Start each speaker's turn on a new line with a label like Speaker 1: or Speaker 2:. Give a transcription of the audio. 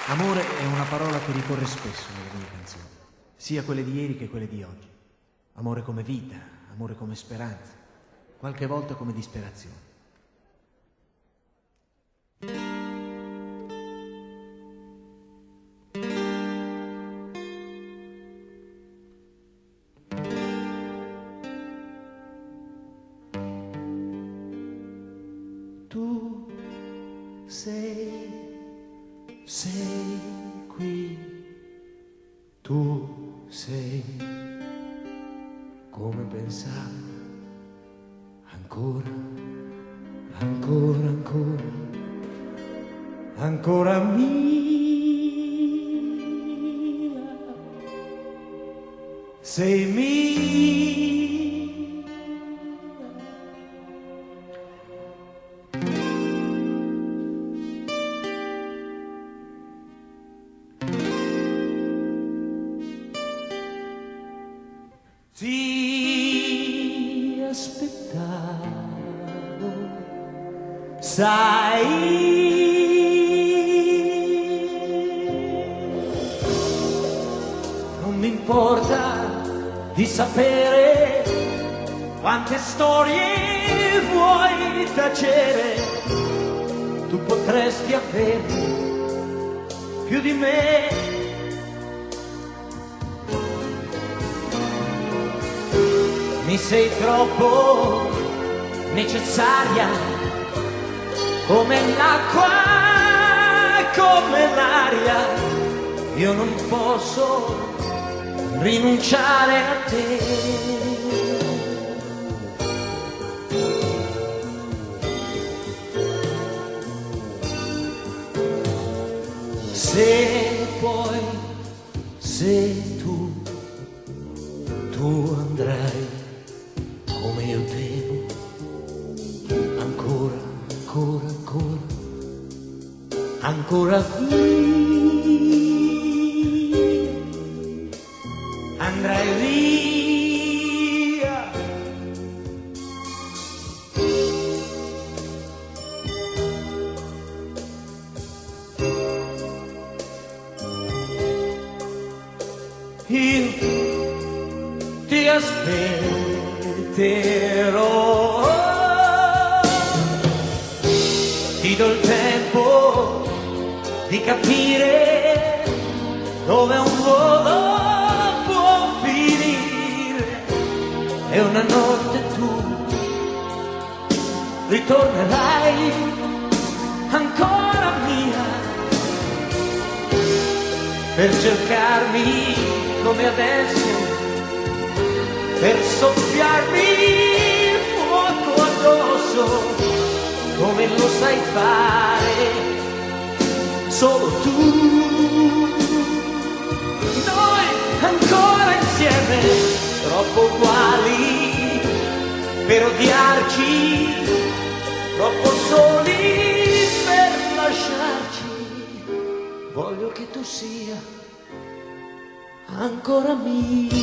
Speaker 1: Amore è una parola che ricorre spesso nelle mie canzoni, sia quelle di ieri che quelle di oggi. Amore come vita, amore come speranza, qualche volta come disperazione. Tu sei qui, tu sei come pensavo, ancora, ancora, ancora, ancora mia, sei mia. Ti aspettavo, sai, non mi importa di sapere quante storie vuoi tacere, tu potresti avere più di me. Mi sei troppo necessaria, come l'acqua, come l'aria. Io non posso rinunciare a te. Se poi, se tu andrai come io temo, ancora, ancora, ancora, ancora via, andrai via. Io ti aspetterò, ti do il tempo di capire dove un volo può finire, e una notte tu ritornerai ancora mia, per cercarmi come adesso, per soffiarmi il fuoco addosso, come lo sai fare solo tu. Noi ancora insieme, troppo uguali per odiarci, troppo soli per lasciarci. Voglio che tu sia ancora mia.